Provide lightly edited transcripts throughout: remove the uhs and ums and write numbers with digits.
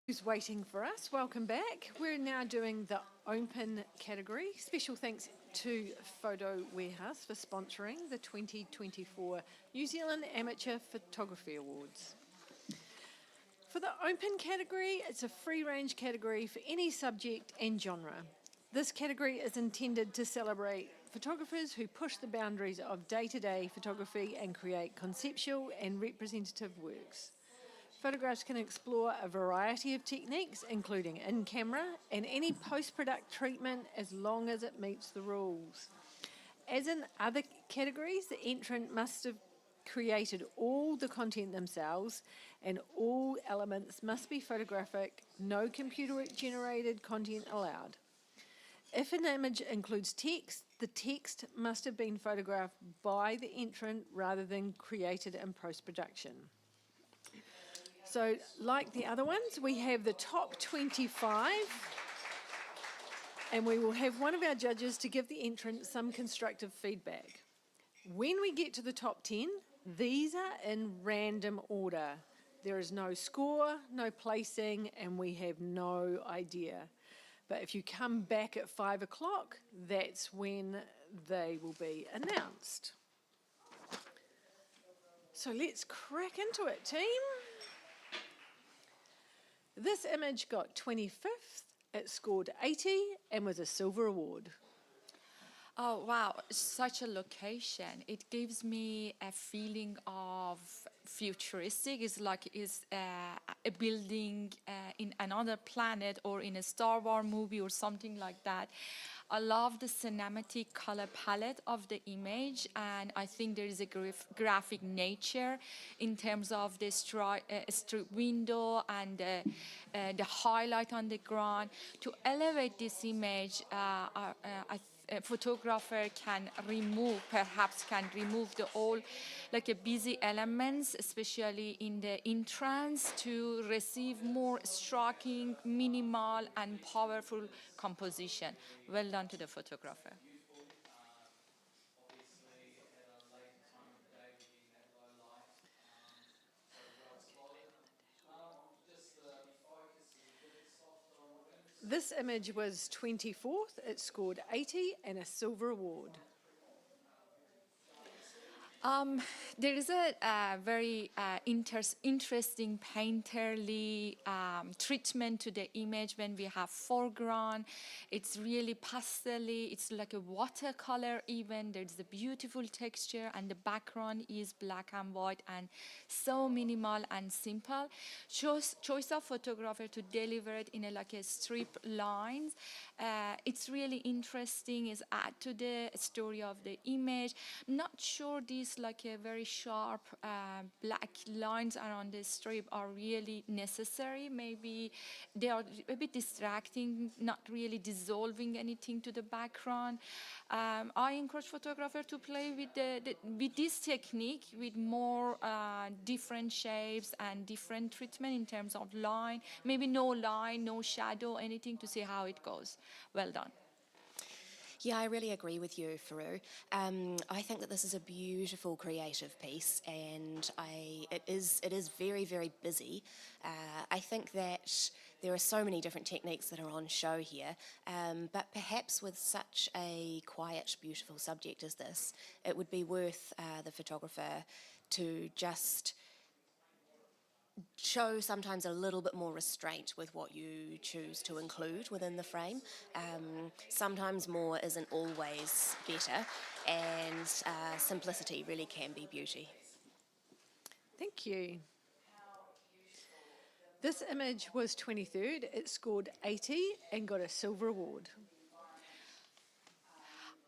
Who's waiting for us? Welcome back. We're now doing the open category. Special thanks to Photo Warehouse for sponsoring the 2024 New Zealand Amateur Photography Awards. For the open category, it's a free-range category for any subject and genre. This category is intended to celebrate photographers who push the boundaries of day-to-day photography and create conceptual and representative works. Photographs can explore a variety of techniques, including in-camera and any post-product treatment, as long as it meets the rules. As in other categories, the entrant must have created all the content themselves, and all elements must be photographic, no computer-generated content allowed. If an image includes text, the text must have been photographed by the entrant rather than created in post-production. So, like the other ones, we have the top 25, and we will have one of our judges to give the entrant some constructive feedback. When we get to the top 10, these are in random order. There is no score, no placing, and we have no idea. But if you come back at 5 o'clock, that's when they will be announced. So let's crack into it, team. This image got 25th, it scored 80 and was a silver award. Oh, wow, such a location. It gives me a feeling of futuristic. It's like it's a building in another planet or in a Star Wars movie or something like that. I love the cinematic color palette of the image, and I think there is a graphic nature in terms of the street window and the highlight on the ground. To elevate this image, a photographer perhaps can remove the all like a busy elements, especially in the entrance, to receive more striking, minimal and powerful composition. Well done to the photographer. This image was 24th, it scored 80 and a silver award. There is a very interesting painterly treatment to the image when we have foreground. It's really pastel-y, it's like a watercolor even. There's a beautiful texture, and the background is black and white and so minimal and simple. Choice of photographer to deliver it in like a strip lines. It's really interesting, is add to the story of the image. Not sure these like a very sharp black lines around the strip are really necessary. Maybe they are a bit distracting, not really dissolving anything to the background. I encourage photographer to play with this technique, with more different shapes and different treatment in terms of line. Maybe no line, no shadow, anything, to see how it goes. Well done. Yeah, I really agree with you, Faru. I think that this is a beautiful creative piece, and it is very, very busy. I think that there are so many different techniques that are on show here, but perhaps with such a quiet, beautiful subject as this, it would be worth the photographer to just show sometimes a little bit more restraint with what you choose to include within the frame. Sometimes more isn't always better, and simplicity really can be beauty. Thank you. This image was 23rd, it scored 80 and got a silver award.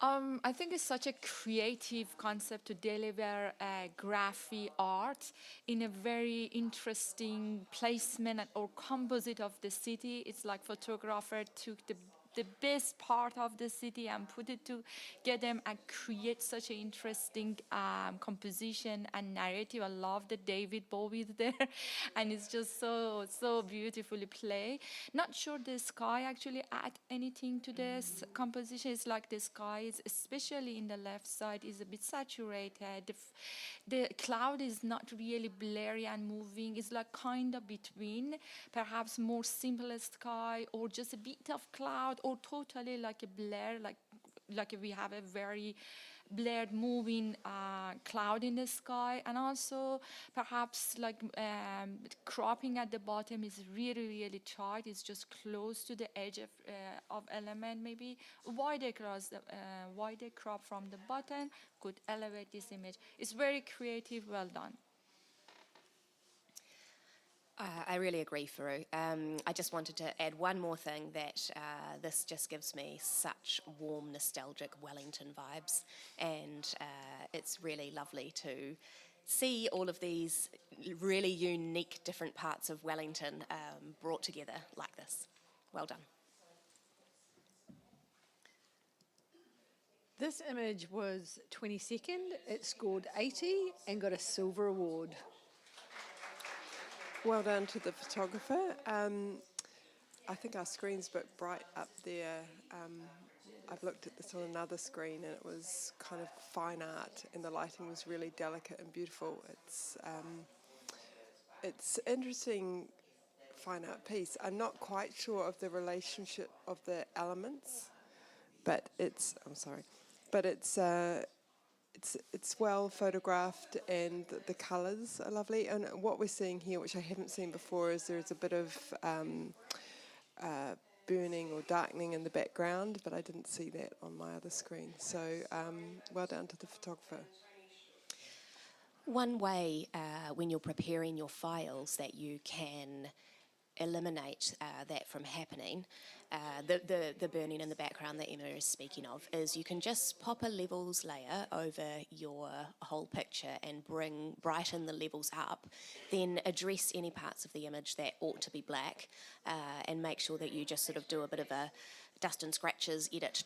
I think it's such a creative concept to deliver graphic art in a very interesting placement or composite of the city. It's like photographer took the the best part of the city and put it together and create such an interesting composition and narrative. I love that David Bowie is there, and it's just so beautifully played. Not sure the sky actually add anything to this composition. It's like the sky is, especially in the left side, is a bit saturated. The cloud is not really blurry and moving. It's like kind of between, perhaps more simple sky or just a bit of cloud, or totally like a blur, like we have a very blurred moving cloud in the sky. And also perhaps like cropping at the bottom is really tight. It's just close to the edge of element. Maybe wider crop from the bottom could elevate this image. It's very creative, well done. I really agree, Faru. I just wanted to add one more thing, that this just gives me such warm, nostalgic Wellington vibes, and it's really lovely to see all of these really unique different parts of Wellington brought together like this. Well done. This image was 22nd. It scored 80 and got a silver award. Well done to the photographer. I think our screen's a bit bright up there. I've looked at this on another screen and it was kind of fine art, and the lighting was really delicate and beautiful. It's interesting fine art piece. I'm not quite sure of the relationship of the elements, but it's well photographed, and the colours are lovely. And what we're seeing here, which I haven't seen before, is there's a bit of burning or darkening in the background, but I didn't see that on my other screen. So well done to the photographer. One way when you're preparing your files that you can eliminate that from happening, the burning in the background that Emma is speaking of, is you can just pop a levels layer over your whole picture and brighten the levels up, then address any parts of the image that ought to be black, and make sure that you just sort of do a bit of a dust and scratches edit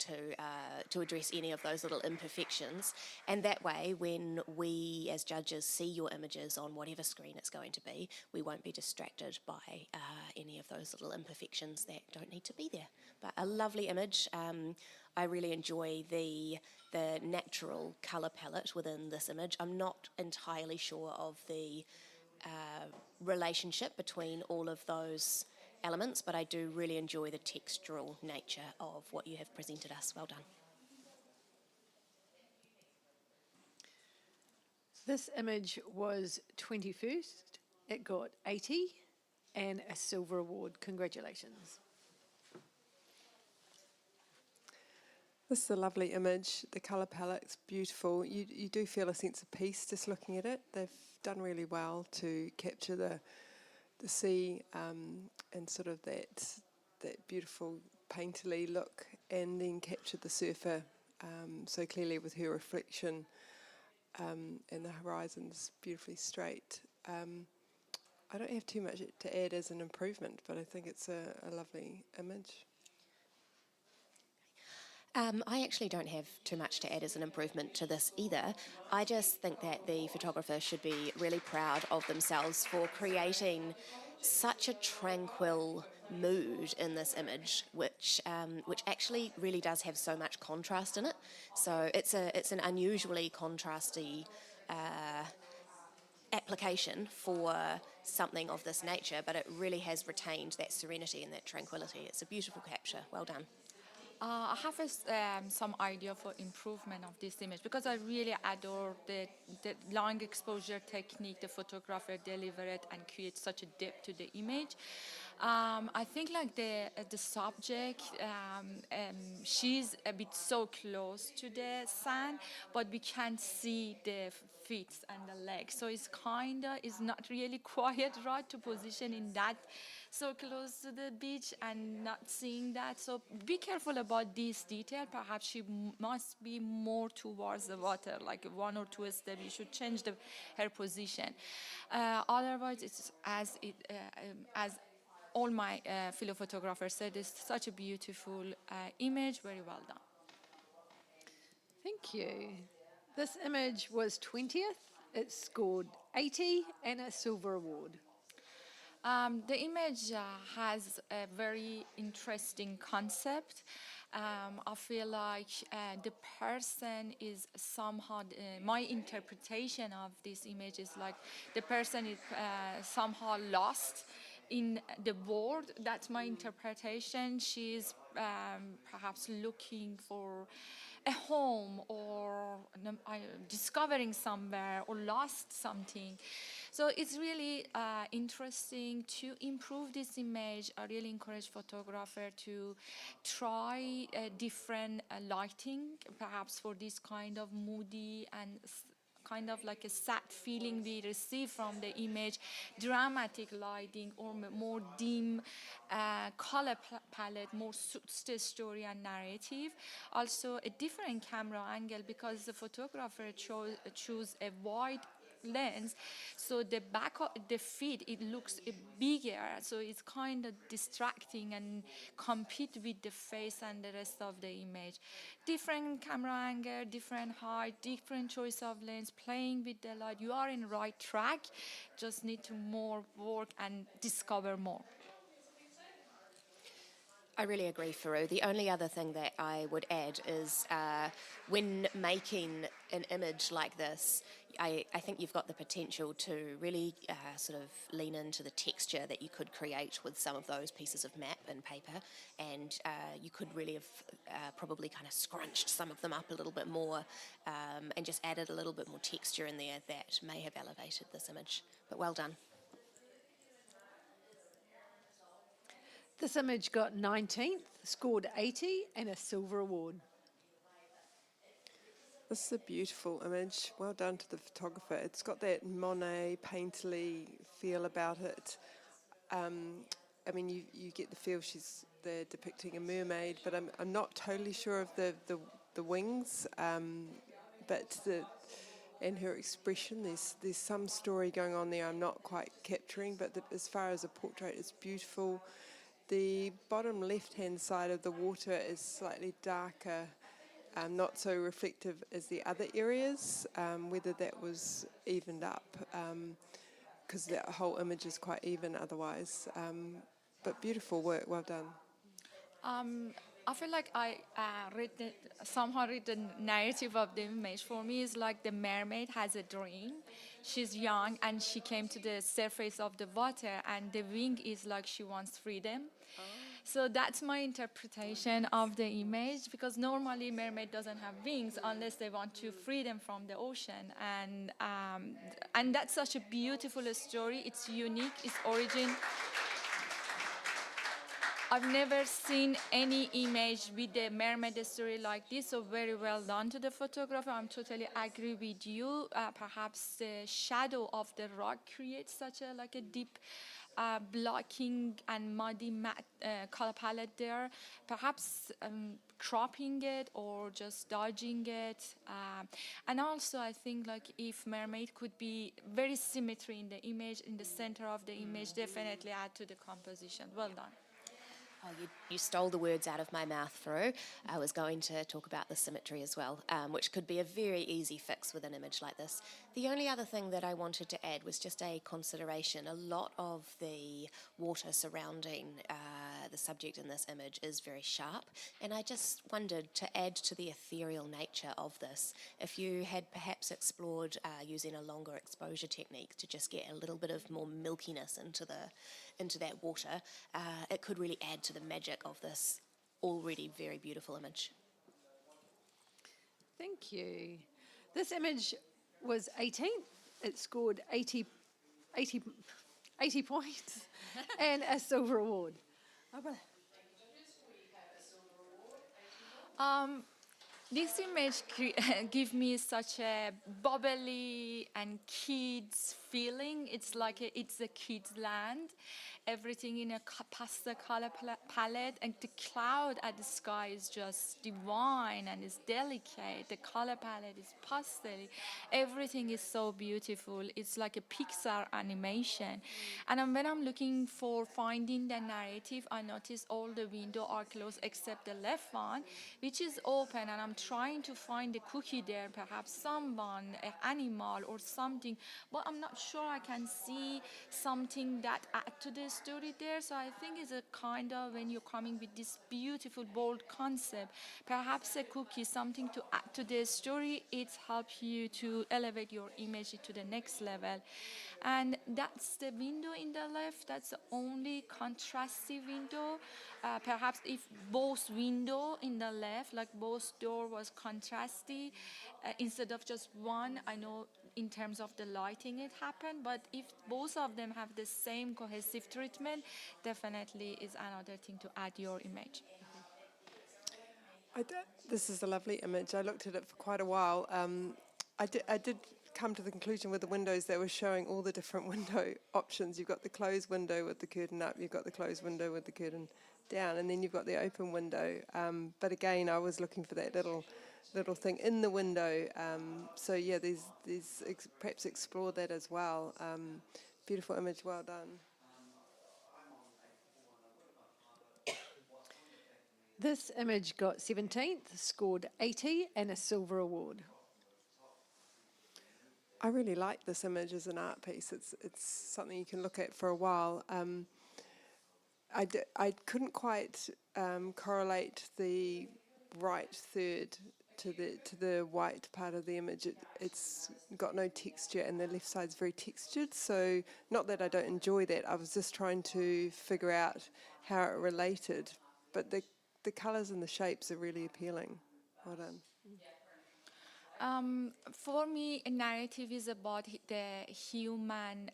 to address any of those little imperfections. And that way, when we as judges see your images on whatever screen it's going to be, we won't be distracted by any of those little imperfections that don't need to be there. But a lovely image. I really enjoy the natural colour palette within this image. I'm not entirely sure of the relationship between all of those elements, but I do really enjoy the textural nature of what you have presented us. Well done. This image was 21st. It got 80 and a silver award. Congratulations. This is a lovely image. The colour palette's beautiful. You do feel a sense of peace just looking at it. They've done really well to capture the sea and sort of that beautiful painterly look, and then capture the surfer so clearly with her reflection, and the horizon's beautifully straight. I don't have too much to add as an improvement, but I think it's a lovely image. I actually don't have too much to add as an improvement to this either. I just think that the photographer should be really proud of themselves for creating such a tranquil mood in this image, which actually really does have so much contrast in it. So it's an unusually contrasty application for something of this nature, but it really has retained that serenity and that tranquility. It's a beautiful capture. Well done. I have some idea for improvement of this image, because I really adore the long exposure technique the photographer delivered and create such a depth to the image. I think like the subject, she's a bit so close to the sand, but we can't see the feet and the legs. So it's not really quite right to position in that so close to the beach and not seeing that. So be careful about this detail. Perhaps she must be more towards the water, like 1 or 2 steps. You should change her position. Otherwise, it's as all my fellow photographers said it's such a beautiful image, very well done. Thank you. This image was 20th. It scored 80 and a silver award. The image has a very interesting concept. I feel like the person is somehow, my interpretation of this image is like the person is somehow lost in the world. That's my interpretation. She's perhaps looking for a home or discovering somewhere or lost something. So it's really interesting to improve this image. I really encourage photographer to try different lighting, perhaps for this kind of moody and kind of like a sad feeling we receive from the image, dramatic lighting or more dim color palette more suits the story and narrative. Also a different camera angle because the photographer chose a wide lens, so the back of the feet it looks bigger, so it's kind of distracting and compete with the face and the rest of the image. Different camera angle, different height, different choice of lens, playing with the light. You are in right track, just need to more work and discover more. I really agree, Faru. The only other thing that I would add is when making an image like this, I think you've got the potential to really sort of lean into the texture that you could create with some of those pieces of map and paper, and you could really have probably kind of scrunched some of them up a little bit more and just added a little bit more texture in there that may have elevated this image. But well done. This image got 19th, scored 80 and a silver award. This is a beautiful image. Well done to the photographer. It's got that Monet painterly feel about it. I mean, you get the feel they're depicting a mermaid, but I'm not totally sure of the wings, but and her expression. There's some story going on there I'm not quite capturing, but as far as a portrait, it's beautiful. The bottom left-hand side of the water is slightly darker, not so reflective as the other areas, whether that was evened up, because that whole image is quite even otherwise. But beautiful work, well done. I feel like I somehow read the narrative of the image. For me, it's like the mermaid has a dream. She's young and she came to the surface of the water, and the wing is like she wants freedom. So that's my interpretation of the image, because normally mermaid doesn't have wings unless they want to free them from the ocean, and that's such a beautiful story. It's unique, it's origin. I've never seen any image with a mermaid story like this, so very well done to the photographer. I'm totally agree with you. Perhaps the shadow of the rock creates such a deep blocking and muddy matte color palette there. Perhaps cropping it or just dodging it. And also I think like if mermaid could be very symmetry in the image, in the center of the image, definitely add to the composition. Well done. Oh, you stole the words out of my mouth, Faru. I was going to talk about the symmetry as well, which could be a very easy fix with an image like this. The only other thing that I wanted to add was just a consideration. A lot of the water surrounding the subject in this image is very sharp, and I just wondered, to add to the ethereal nature of this, if you had perhaps explored using a longer exposure technique to just get a little bit of more milkiness into that water, it could really add to the magic of this already very beautiful image. Thank you. This image was 18th. It scored 80 points and a silver award. This image gives me such a bubbly and kids feeling. It's like it's a kids' land. everything in a pastel color palette, and the cloud at the sky is just divine and is delicate. The color palette is pastel. Everything is so beautiful. It's like a Pixar animation. And when I'm looking for finding the narrative, I notice all the windows are closed except the left one, which is open, and I'm trying to find a cookie there, perhaps someone, an animal or something, but I'm not sure I can see something that add to the story there. So I think it's a kind of, when you're coming with this beautiful, bold concept, perhaps a cookie, something to add to the story, it helps you to elevate your image to the next level. And that's the window in the left. That's the only contrasty window. Perhaps if both window in the left, like both door was contrasty, instead of just one, I know in terms of the lighting it happened, but if both of them have the same cohesive treatment, definitely is another thing to add your image. This is a lovely image. I looked at it for quite a while. I did come to the conclusion with the windows that were showing all the different window options. You've got the closed window with the curtain up, you've got the closed window with the curtain down, and then you've got the open window. But again, I was looking for that little thing in the window. So yeah, perhaps explore that as well. Beautiful image, well done. This image got 17th, scored 80, and a silver award. I really like this image as an art piece. It's something you can look at for a while. I couldn't quite correlate the right third to the white part of the image. It's got no texture, and the left side's very textured. So not that I don't enjoy that. I was just trying to figure out how it related. But the colours and the shapes are really appealing. Well done. For me, a narrative is about the human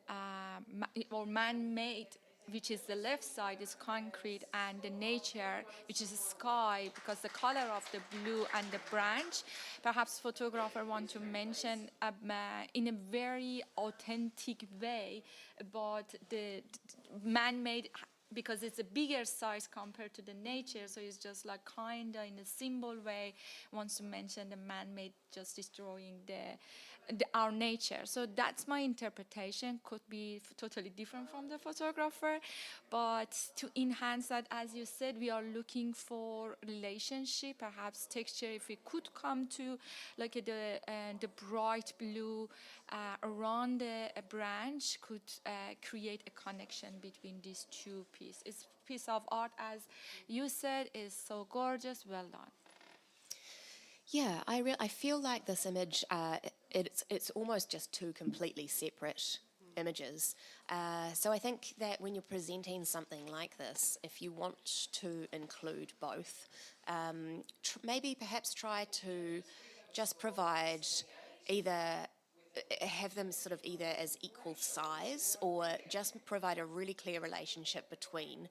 or man-made, which is the left side is concrete, and the nature, which is the sky, because the color of the blue and the branch. Perhaps photographer want to mention in a very authentic way about the man-made, because it's a bigger size compared to the nature, so it's just like kinda in a symbol way wants to mention the man-made just destroying our nature. So that's my interpretation. Could be totally different from the photographer, but to enhance that, as you said, we are looking for relationship, perhaps texture. If we could come to like the bright blue around the branch, could create a connection between these two pieces. It's piece of art, as you said, is so gorgeous. Well done. Yeah, I feel like this image, it's almost just two completely separate images. So I think that when you're presenting something like this, if you want to include both, maybe perhaps try to just provide have them sort of either as equal size, or just provide a really clear relationship between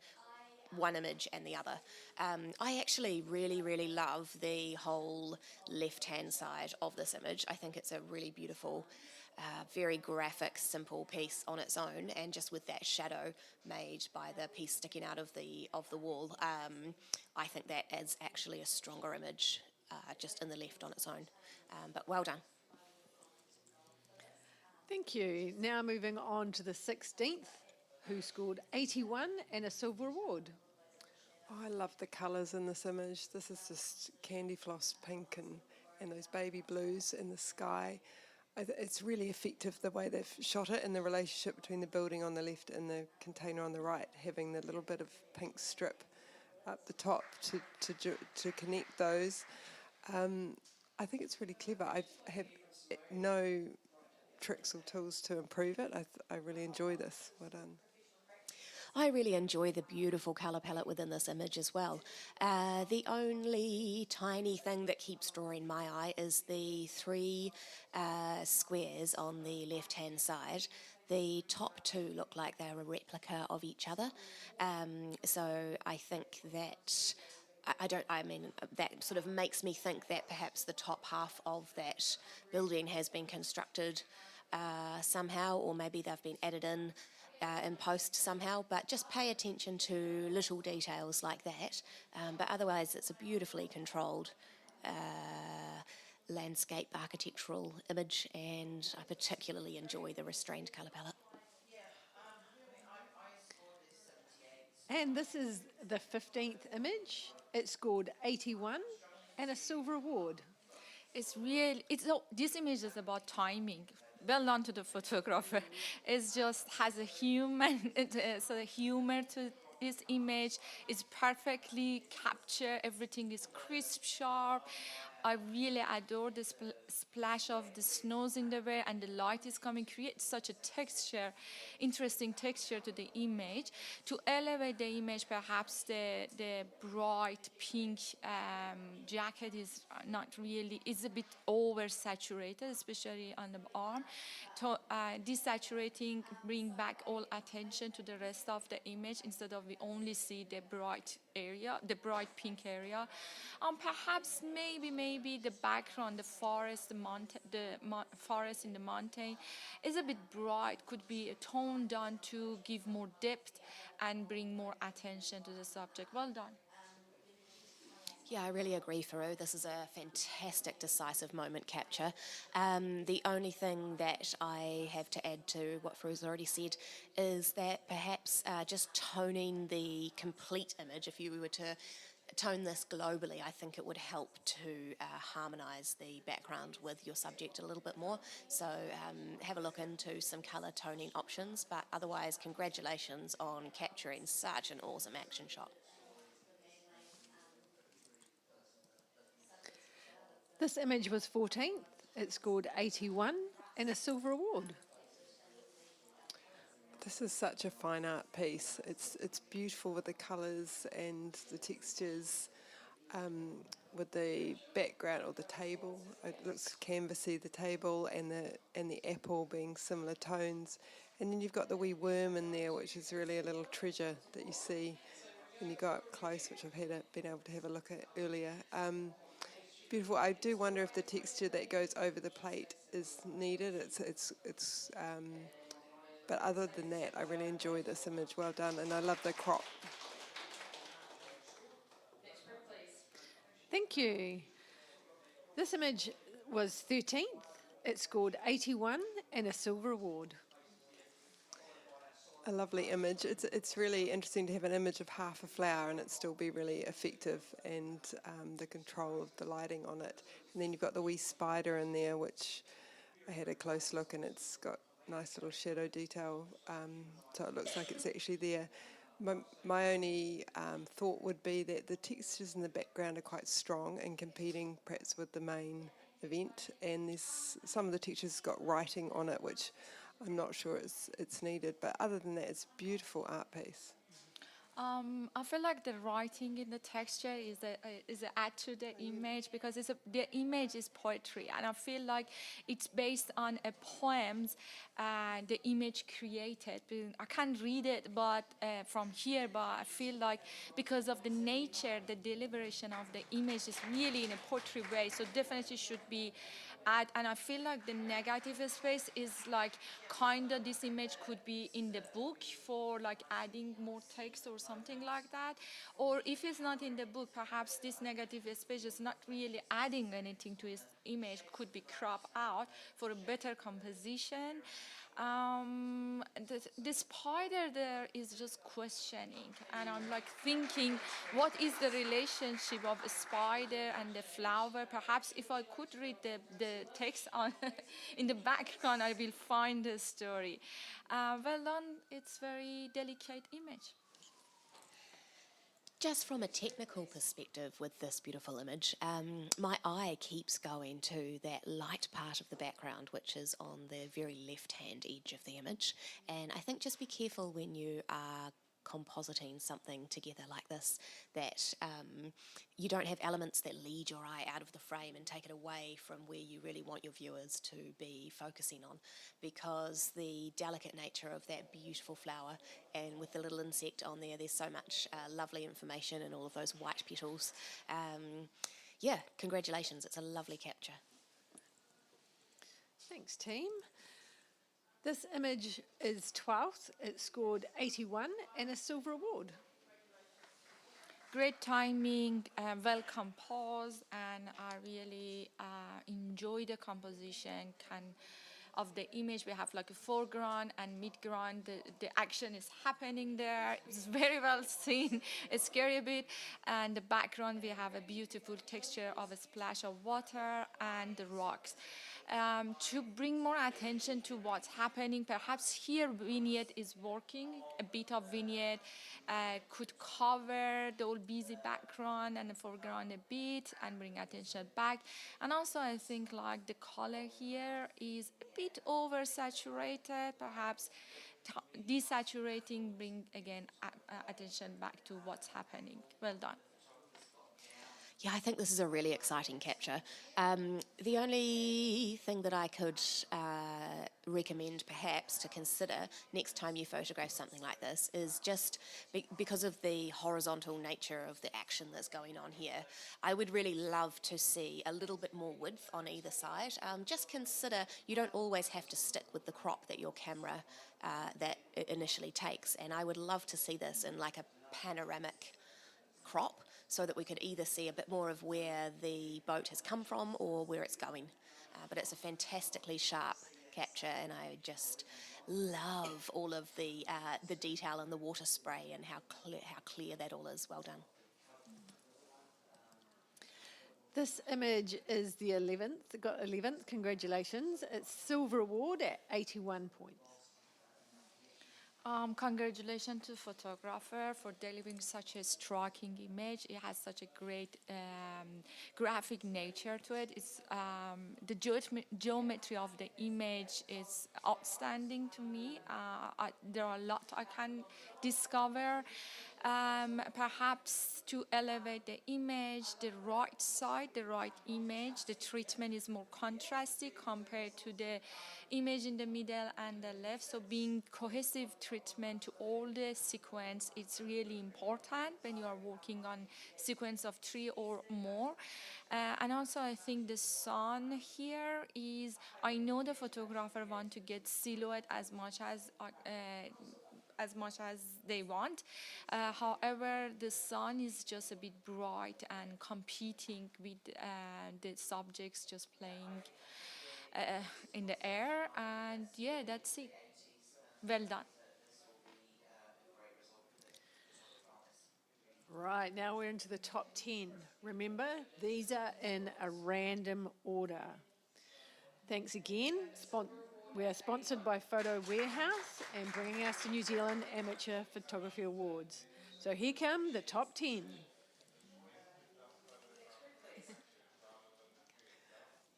one image and the other. I actually really, really love the whole left-hand side of this image. I think it's a really beautiful, very graphic, simple piece on its own, and just with that shadow made by the piece sticking out of the wall, I think that adds actually a stronger image just in the left on its own. But well done. Thank you. Now moving on to the 16th, who scored 81 and a silver award. Oh, I love the colours in this image. This is just candy floss pink and those baby blues in the sky. It's really effective the way they've shot it, and the relationship between the building on the left and the container on the right, having the little bit of pink strip up the top to connect those. I think it's really clever. I've had no tricks or tools to improve it. I really enjoy this. Well done. I really enjoy the beautiful colour palette within this image as well. The only tiny thing that keeps drawing my eye is the three squares on the left-hand side. The top two look like they're a replica of each other. So I think that that sort of makes me think that perhaps the top half of that building has been constructed somehow, or maybe they've been added in in post somehow, but just pay attention to little details like that. But otherwise, it's a beautifully controlled landscape architectural image, and I particularly enjoy the restrained colour palette. And this is the 15th image. It scored 81 and a silver award. This image is about timing. Well done to the photographer. It just has a human, so the humor to this image. It's perfectly captured. Everything is crisp, sharp. I really adore the splash of the snows in the way, and the light is coming, creates such a texture, interesting texture to the image. To elevate the image, perhaps the bright pink jacket is not really, is a bit oversaturated, especially on the arm. To desaturating, bring back all attention to the rest of the image instead of we only see the bright area, the bright pink area. Perhaps maybe the background, the forest, forest in the mountain is a bit bright, could be toned down to give more depth and bring more attention to the subject. Well done. Yeah, I really agree, Faru. This is a fantastic, decisive moment capture. The only thing that I have to add to what Faru's already said is that perhaps just toning the complete image, if you were to tone this globally, I think it would help to harmonise the background with your subject a little bit more. So have a look into some colour toning options, but otherwise, congratulations on capturing such an awesome action shot. This image was 14th. It scored 81 and a silver award. This is such a fine art piece. It's beautiful with the colours and the textures, with the background or the table. It looks canvassy, the table and the apple being similar tones. And then you've got the wee worm in there, which is really a little treasure that you see when you go up close, which I've been able to have a look at earlier. Beautiful. I do wonder if the texture that goes over the plate is needed. But other than that, I really enjoy this image. Well done, and I love the crop. Thank you. This image was 13th. It scored 81 and a silver award. A lovely image. It's really interesting to have an image of half a flower and it still be really effective, and the control of the lighting on it. And then you've got the wee spider in there, which I had a close look, and it's got nice little shadow detail, so it looks like it's actually there. My only thought would be that the textures in the background are quite strong and competing perhaps with the main event, and there's some of the textures got writing on it, which I'm not sure it's needed, but other than that, it's a beautiful art piece. I feel like the writing in the texture is a add to the image, because the image is poetry, and I feel like it's based on a poems the image created. I can't read it, but from here, but I feel like because of the nature, the deliberation of the image is really in a poetry way, so definitely should be add. And I feel like the negative space is like kind of this image could be in the book for like adding more text or something like that. Or if it's not in the book, perhaps this negative space is not really adding anything to his image, could be cropped out for a better composition. The spider there is just questioning, and I'm like thinking, what is the relationship of a spider and the flower? Perhaps if I could read the text on in the background, I will find the story. Well done, it's very delicate image. Just from a technical perspective with this beautiful image, my eye keeps going to that light part of the background, which is on the very left-hand edge of the image. And I think just be careful when you are compositing something together like this, that you don't have elements that lead your eye out of the frame and take it away from where you really want your viewers to be focusing on, because the delicate nature of that beautiful flower, and with the little insect on there, there's so much lovely information and all of those white petals. Yeah, congratulations, it's a lovely capture. Thanks, team. This image is 12th. It scored 81 and a silver award. Great timing, well composed, and I really enjoy the composition of the image. We have like a foreground and midground. The action is happening there. It's very well seen. It's scary a bit. And the background, we have a beautiful texture of a splash of water and the rocks. To bring more attention to what's happening, perhaps here vignette is working. A bit of vignette could cover the old busy background and the foreground a bit and bring attention back. And also I think like the color here is a bit oversaturated, perhaps desaturating, bring again attention back to what's happening. Well done. Yeah, I think this is a really exciting capture. The only thing that I could recommend perhaps to consider next time you photograph something like this is just because of the horizontal nature of the action that's going on here, I would really love to see a little bit more width on either side. Just consider you don't always have to stick with the crop that your camera that it initially takes, and I would love to see this in like a panoramic crop so that we could either see a bit more of where the boat has come from or where it's going. But it's a fantastically sharp capture, and I just love all of the detail in the water spray and how clear that all is. Well done. This image is the 11th. It got 11th. Congratulations. It's silver award at 81 points. Congratulations to the photographer for delivering such a striking image. It has such a great graphic nature to it. It's, the geometry of the image is outstanding to me. There are a lot I can discover. Perhaps to elevate the image, the right side, the right image, the treatment is more contrasty compared to the image in the middle and the left. So being cohesive treatment to all the sequence, it's really important when you are working on sequence of 3 or more. And also I think the sun here is, I know the photographer want to get silhouette as much as they want. However, the sun is just a bit bright and competing with the subjects just playing in the air. And yeah, that's it. Well done. Right, now we're into the top 10. Remember, these are in a random order. Thanks again. We are sponsored by Photo Warehouse and bringing us the New Zealand Amateur Photography Awards. So here come the top 10.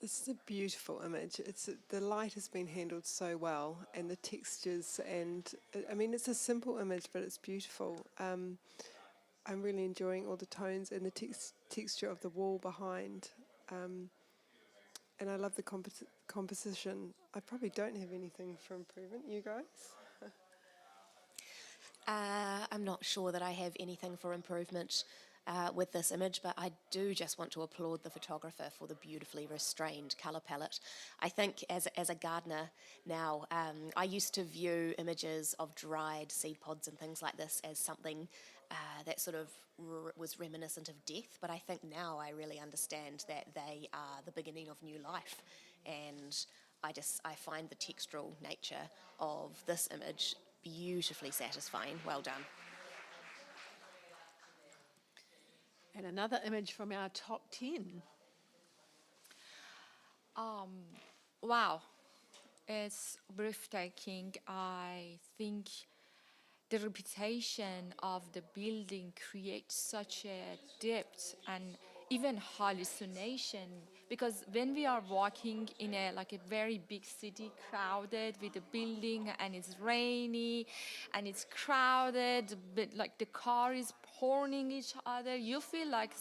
This is a beautiful image. The light has been handled so well, and the textures, and I mean, it's a simple image, but it's beautiful. I'm really enjoying all the tones and the texture of the wall behind. And I love the composition. I probably don't have anything for improvement. You guys? I'm not sure that I have anything for improvement with this image, but I do just want to applaud the photographer for the beautifully restrained colour palette. I think as a gardener now, I used to view images of dried seed pods and things like this as something that sort of was reminiscent of death, but I think now I really understand that they are the beginning of new life, and I find the textural nature of this image beautifully satisfying. Well done. And another image from our top 10. Wow, it's breathtaking. I think the reputation of the building creates such a depth and even hallucination, because when we are walking in a very big city, crowded with a building, and it's rainy and it's crowded, but like the car is horning each other. You feel like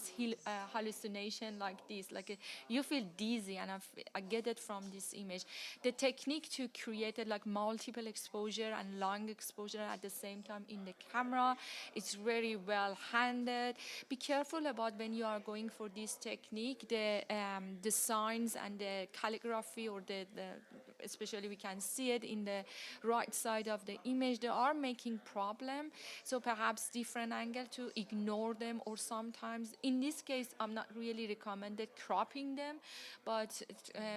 hallucination like this, like you feel dizzy, and I get it from this image. The technique to create it like multiple exposure and long exposure at the same time in the camera, it's very well handled. Be careful about when you are going for this technique, the signs and the calligraphy, or the especially we can see it in the right side of the image, they are making problem. So perhaps different angle to ignore them, or sometimes, in this case, I'm not really recommended cropping them, but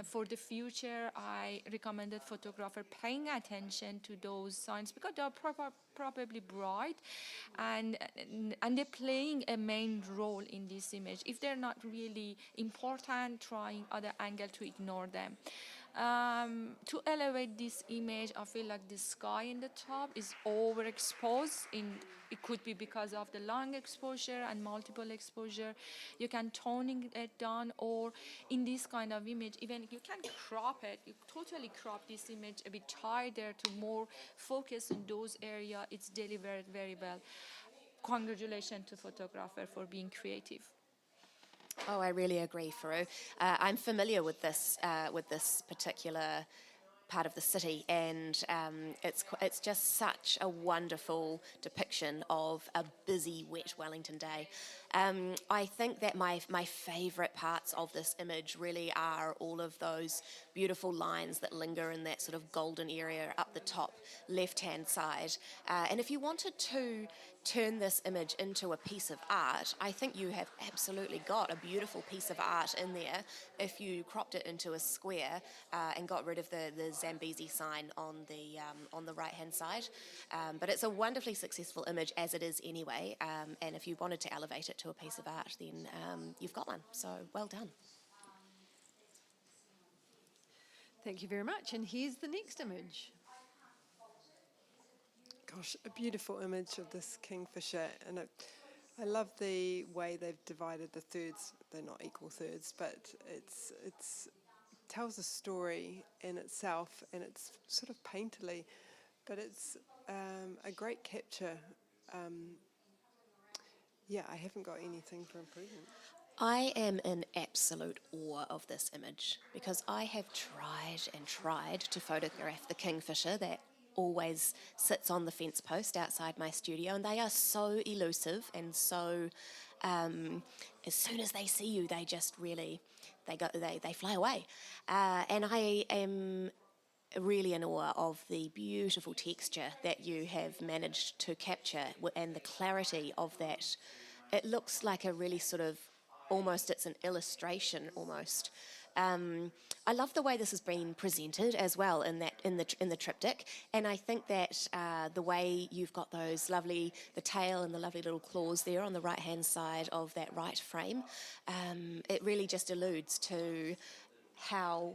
for the future, I recommended photographer paying attention to those signs, because they are probably bright, and they're playing a main role in this image. If they're not really important, trying other angle to ignore them. To elevate this image, I feel like the sky in the top is overexposed. It could be because of the long exposure and multiple exposure. You can toning it down, or in this kind of image, even you can crop it. You totally crop this image a bit tighter to more focus in those areas. It's delivered very well. Congratulations to photographer for being creative. Oh, I really agree, Faru. I'm familiar with this particular part of the city, and it's just such a wonderful depiction of a busy, wet Wellington day. I think that my favourite parts of this image really are all of those beautiful lines that linger in that sort of golden area up the top left-hand side. And if you wanted to turn this image into a piece of art, I think you have absolutely got a beautiful piece of art in there if you cropped it into a square and got rid of the Zambezi sign on the right-hand side. But it's a wonderfully successful image as it is anyway, and if you wanted to elevate it to a piece of art, then you've got one. So well done. Thank you very much. And here's the next image. Gosh, a beautiful image of this kingfisher, and I love the way they've divided the thirds. They're not equal thirds, but it tells a story in itself, and it's sort of painterly, but it's a great capture. I haven't got anything for improvement. I am in absolute awe of this image, because I have tried and tried to photograph the kingfisher that always sits on the fence post outside my studio, and they are so elusive, and so as soon as they see you, they just really they fly away, and I am really in awe of the beautiful texture that you have managed to capture, and the clarity of that. It looks like a really sort of it's an illustration almost. I love the way this has been presented as well in the triptych, and I think that the way you've got the tail and the lovely little claws there on the right hand side of that right frame, it really just alludes to how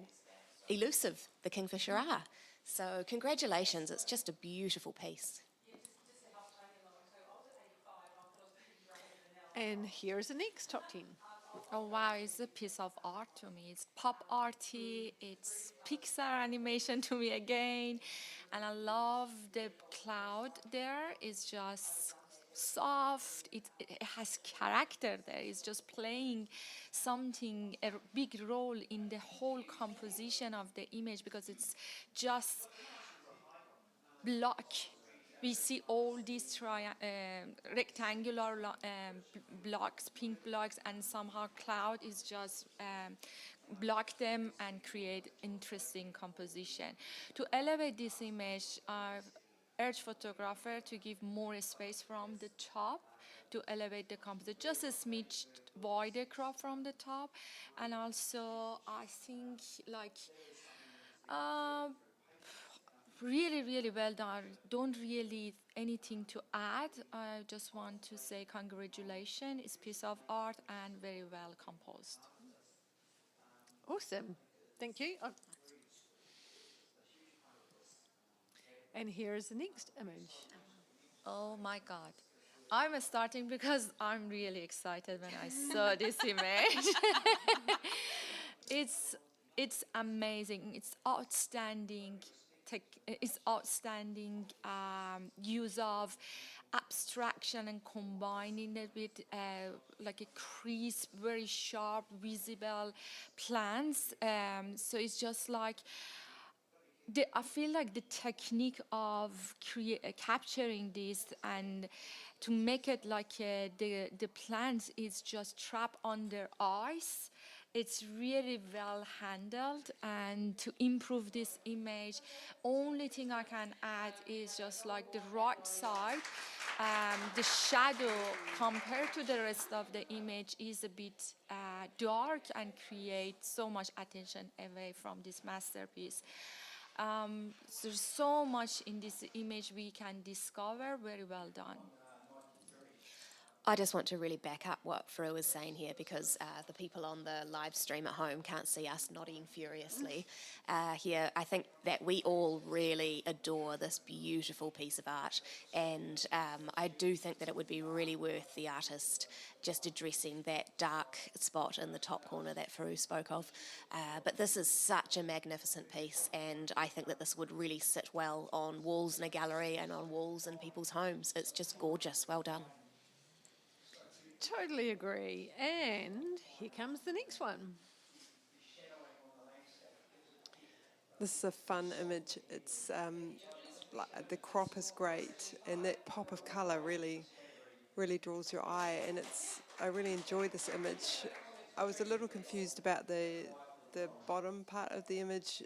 elusive the kingfisher are. So congratulations, it's just a beautiful piece. And here's the next top 10. Oh wow, it's a piece of art to me. It's pop arty, it's Pixar animation to me again. And I love the cloud there. It's just soft, it has character there. It's just playing a big role in the whole composition of the image, because it's just block. We see all these rectangular blocks, pink blocks, and somehow cloud is just block them and create interesting composition. To elevate this image, I've urged photographer to give more space from the top to elevate the composition, just a smidge wider crop from the top, and also I think really, really well done. Don't really anything to add. I just want to say congratulations. It's a piece of art and very well composed. Awesome. Thank you. And here's the next image. Oh my God. I'm starting because I'm really excited when I saw this image. It's amazing. It's outstanding. is outstanding use of abstraction and combining it with like a crisp, very sharp, visible plants. So it's just like I feel like the technique of capturing this and to make it like the plant is just trapped under ice. It's really well handled, and to improve this image, only thing I can add is just like the right side. The shadow compared to the rest of the image is a bit dark and creates so much attention away from this masterpiece. So there's so much in this image we can discover. Very well done. I just want to really back up what Fru is saying here, because the people on the live stream at home can't see us nodding furiously here. I think that we all really adore this beautiful piece of art, and I do think that it would be really worth the artist just addressing that dark spot in the top corner that Fru spoke of. But this is such a magnificent piece, and I think that this would really sit well on walls in a gallery and on walls in people's homes. It's just gorgeous. Well done. Totally agree. And here comes the next one. This is a fun image. It's like the crop is great, and that pop of colour really draws your eye. And I really enjoy this image. I was a little confused about the bottom part of the image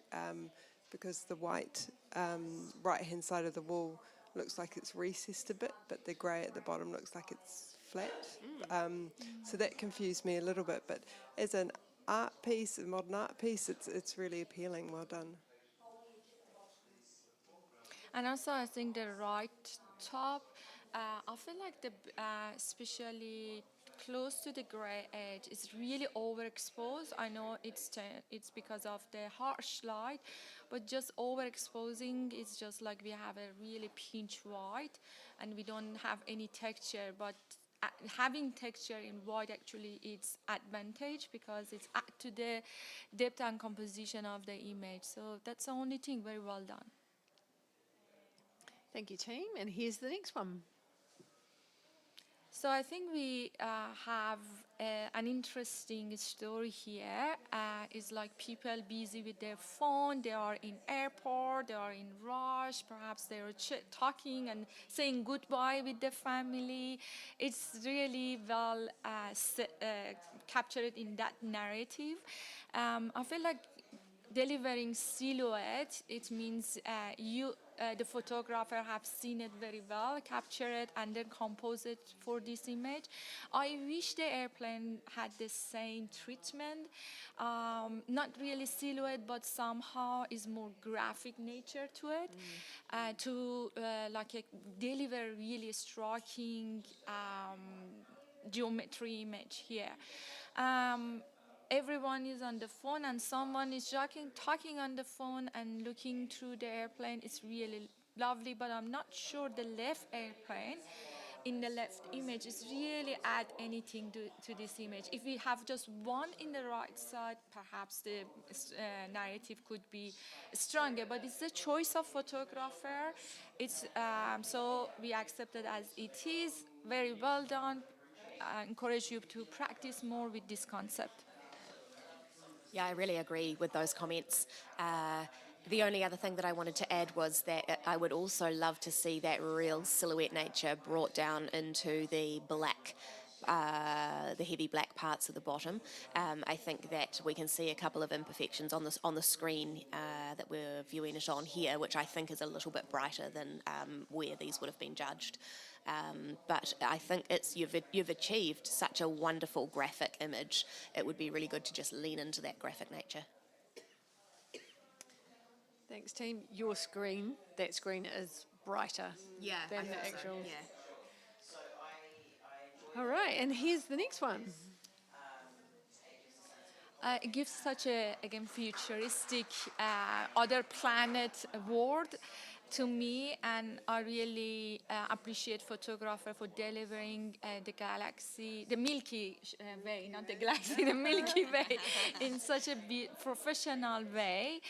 because the white right hand side of the wall looks like it's recessed a bit, but the grey at the bottom looks like it's flat. So that confused me a little bit, but as an art piece, a modern art piece, it's really appealing. Well done. And also, I think the right top, I feel like especially close to the gray edge, is really overexposed. I know it's because of the harsh light, but just overexposing is just like we have a really pinch white, and we don't have any texture. But having texture in white actually it's advantage, because it's add to the depth and composition of the image. So that's the only thing. Very well done. Thank you, team. And here's the next one. So I think we have an interesting story here. It's like people busy with their phone. They are in airport. They are in rush. Perhaps they are talking and saying goodbye with the family. It's really well captured in that narrative. I feel like delivering silhouette, it means the photographer have seen it very well, capture it, and then compose it for this image. I wish the airplane had the same treatment, not really silhouette, but somehow is more graphic nature to it, to deliver really striking geometry image here. Everyone is on the phone, and someone is talking on the phone and looking through the airplane. It's really lovely, but I'm not sure the left airplane in the left image is really add anything to this image. If we have just one in the right side, perhaps the narrative could be stronger, but it's the choice of photographer. It's so we accept it as it is. Very well done. I encourage you to practice more with this concept. Yeah, I really agree with those comments. The only other thing that I wanted to add was that I would also love to see that real silhouette nature brought down into the black, the heavy black parts of the bottom. I think that we can see a couple of imperfections on the screen that we're viewing it on here, which I think is a little bit brighter than where these would have been judged. But I think you've achieved such a wonderful graphic image. It would be really good to just lean into that graphic nature. Thanks, team. Your screen, that screen is brighter than the actual. So, yeah. All right, and here's the next one. It gives such a, again, futuristic other planet world to me, and I really appreciate photographer for delivering the galaxy, the Milky Way, not the galaxy, the Milky Way, in such a professional way.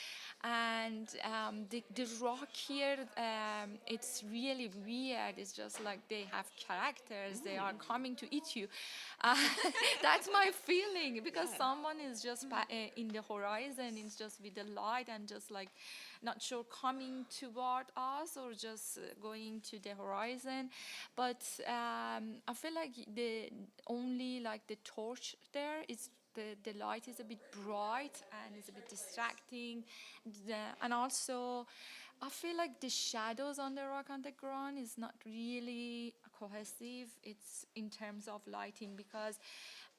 And the rock here, it's really weird. It's just like they have characters. They are coming to eat you. Uh, that's my feeling, because someone is just in the horizon. It's just with the light and just like not sure coming toward us or just going to the horizon. But I feel like the only like the torch there is the light is a bit bright and it's a bit distracting. And also, I feel like the shadows on the rock on the ground is not really cohesive. It's in terms of lighting, because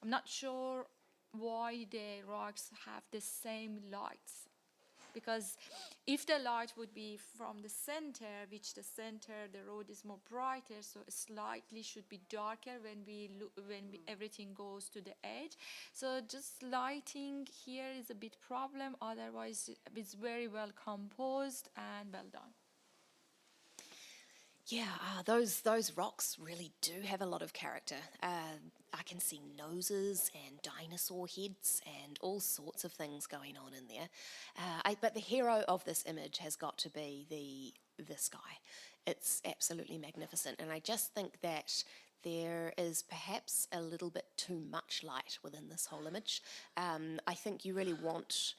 I'm not sure why the rocks have the same lights. Because if the light would be from the center, which the center, the road is more brighter, so it slightly should be darker when everything goes to the edge. So just lighting here is a bit problem. Otherwise, it's very well composed and well done. Yeah, those rocks really do have a lot of character. I can see noses and dinosaur heads and all sorts of things going on in there. But the hero of this image has got to be the sky. It's absolutely magnificent, and I just think that there is perhaps a little bit too much light within this whole image. I think you really want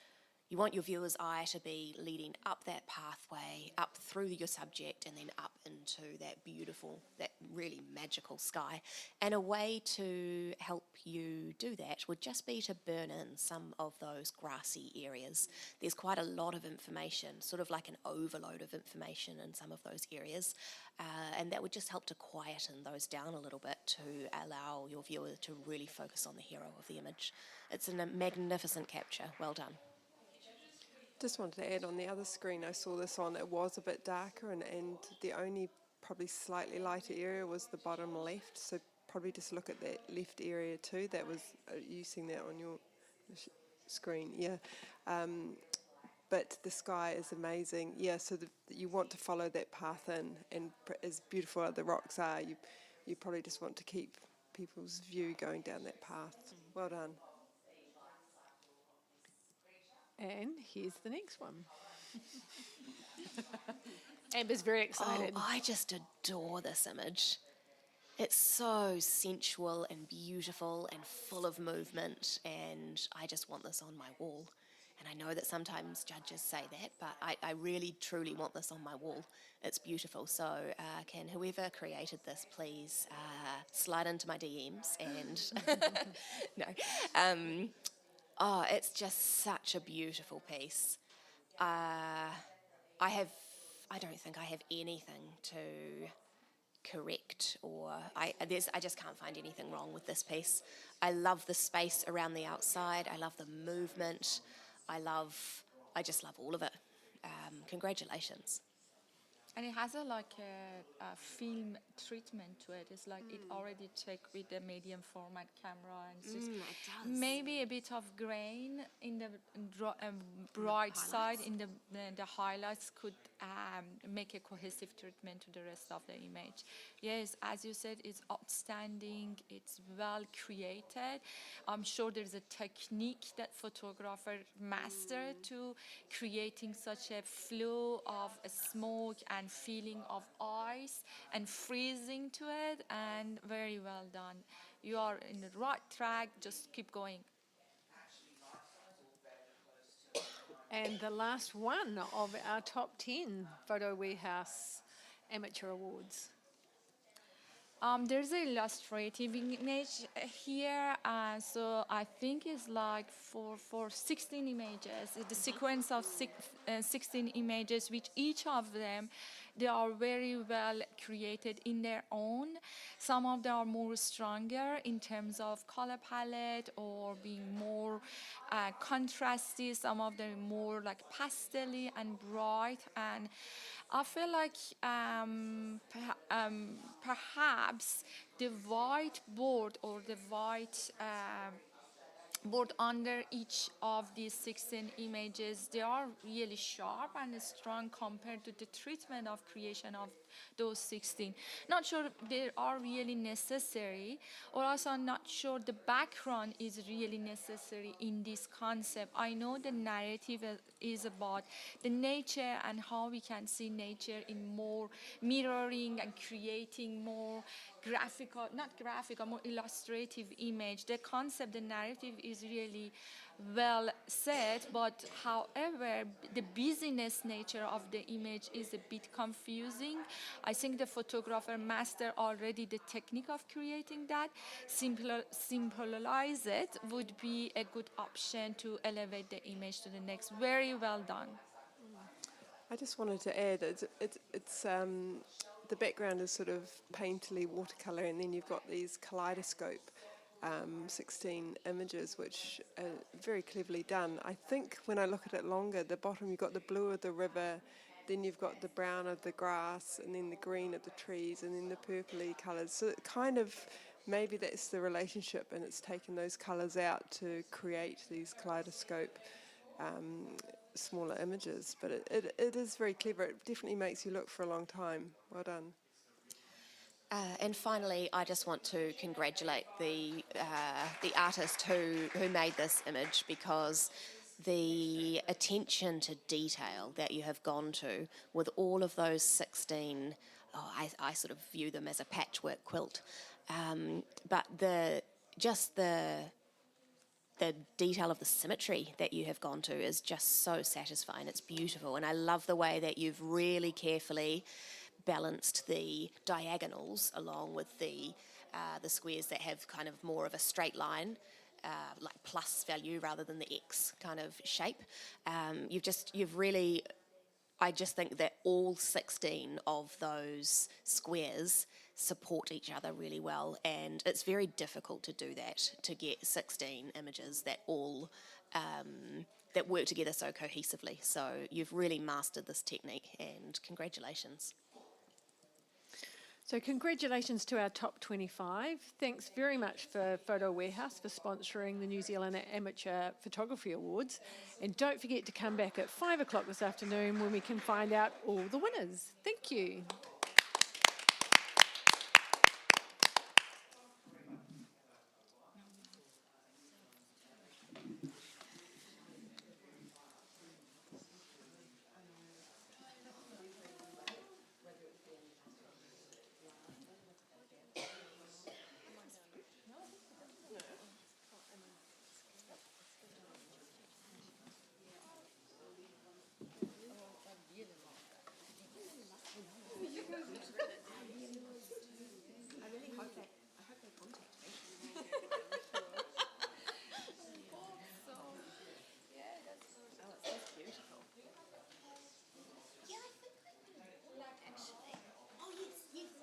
your viewer's eye to be leading up that pathway, up through your subject, and then up into that beautiful, that really magical sky. And a way to help you do that would just be to burn in some of those grassy areas. There's quite a lot of information, sort of like an overload of information in some of those areas. And that would just help to quieten those down a little bit to allow your viewer to really focus on the hero of the image. It's a magnificent capture. Well done. Just wanted to add, on the other screen I saw this on, it was a bit darker, and the only probably slightly lighter area was the bottom left, so probably just look at that left area too. That was, you seeing that on your screen, yeah. But the sky is amazing, yeah, so you want to follow that path in, and as beautiful as the rocks are, you probably just want to keep people's view going down that path. Well done. And here's the next one. Amber's very excited. Oh, I just adore this image. It's so sensual and beautiful and full of movement, and I just want this on my wall. And I know that sometimes judges say that, but I really, truly want this on my wall. It's beautiful. So can whoever created this please slide into my DMs and... no. Oh, it's just such a beautiful piece. I don't think I have anything to correct, or I just can't find anything wrong with this piece. I love the space around the outside. I love the movement. I just love all of it. Congratulations. And it has a film treatment to it. It's like it already checked with the medium format camera, and it's just It does. maybe a bit of grain in the bright side in the highlights could make a cohesive treatment to the rest of the image. Yes, as you said, it's outstanding. It's well created. I'm sure there's a technique that photographer mastered to creating such a flow of smoke and feeling of ice and freezing to it, and very well done. You are in the right track, just keep going. And the last one of our top 10 Photo Warehouse Amateur Awards. There's an illustrative image here, so I think it's like for 16 images. It's the sequence of 16 images, which each of them, they are very well created in their own. Some of them are more stronger in terms of color palette or being more contrasty. Some of them more like pastel-y and bright, and I feel like perhaps the white board or the white board under each of these 16 images, they are really sharp and strong compared to the treatment of creation of those 16. Not sure they are really necessary, or also I'm not sure the background is really necessary in this concept. I know the narrative is about the nature and how we can see nature in more mirroring and creating more graphical, not graphical, more illustrative image. The concept, the narrative is really well said, but however, the busyness nature of the image is a bit confusing. I think the photographer mastered already the technique of creating that. Simplifies it would be a good option to elevate the image to the next. Very well done. I just wanted to add, it's the background is sort of painterly watercolour, and then you've got these kaleidoscope 16 images, which are very cleverly done. I think when I look at it longer, the bottom you've got the blue of the river, then you've got the brown of the grass, and then the green of the trees, and then the purpley colours. So it kind of, maybe that's the relationship, and it's taken those colours out to create these kaleidoscope smaller images. But it is very clever. It definitely makes you look for a long time. Well done. And finally, I just want to congratulate the artist who made this image, because the attention to detail that you have gone to with all of those 16, I sort of view them as a patchwork quilt, but the detail of the symmetry that you have gone to is just so satisfying. It's beautiful, and I love the way that you've really carefully balanced the diagonals along with the squares that have kind of more of a straight line, like plus value rather than the X kind of shape. I just think that all 16 of those squares support each other really well, and it's very difficult to do that, to get 16 images that all that work together so cohesively. So you've really mastered this technique, and congratulations. So congratulations to our top 25. Thanks very much for Photo Warehouse for sponsoring the New Zealand Amateur Photography Awards. And don't forget to come back at 5 o'clock this afternoon when we can find out all the winners. Thank you.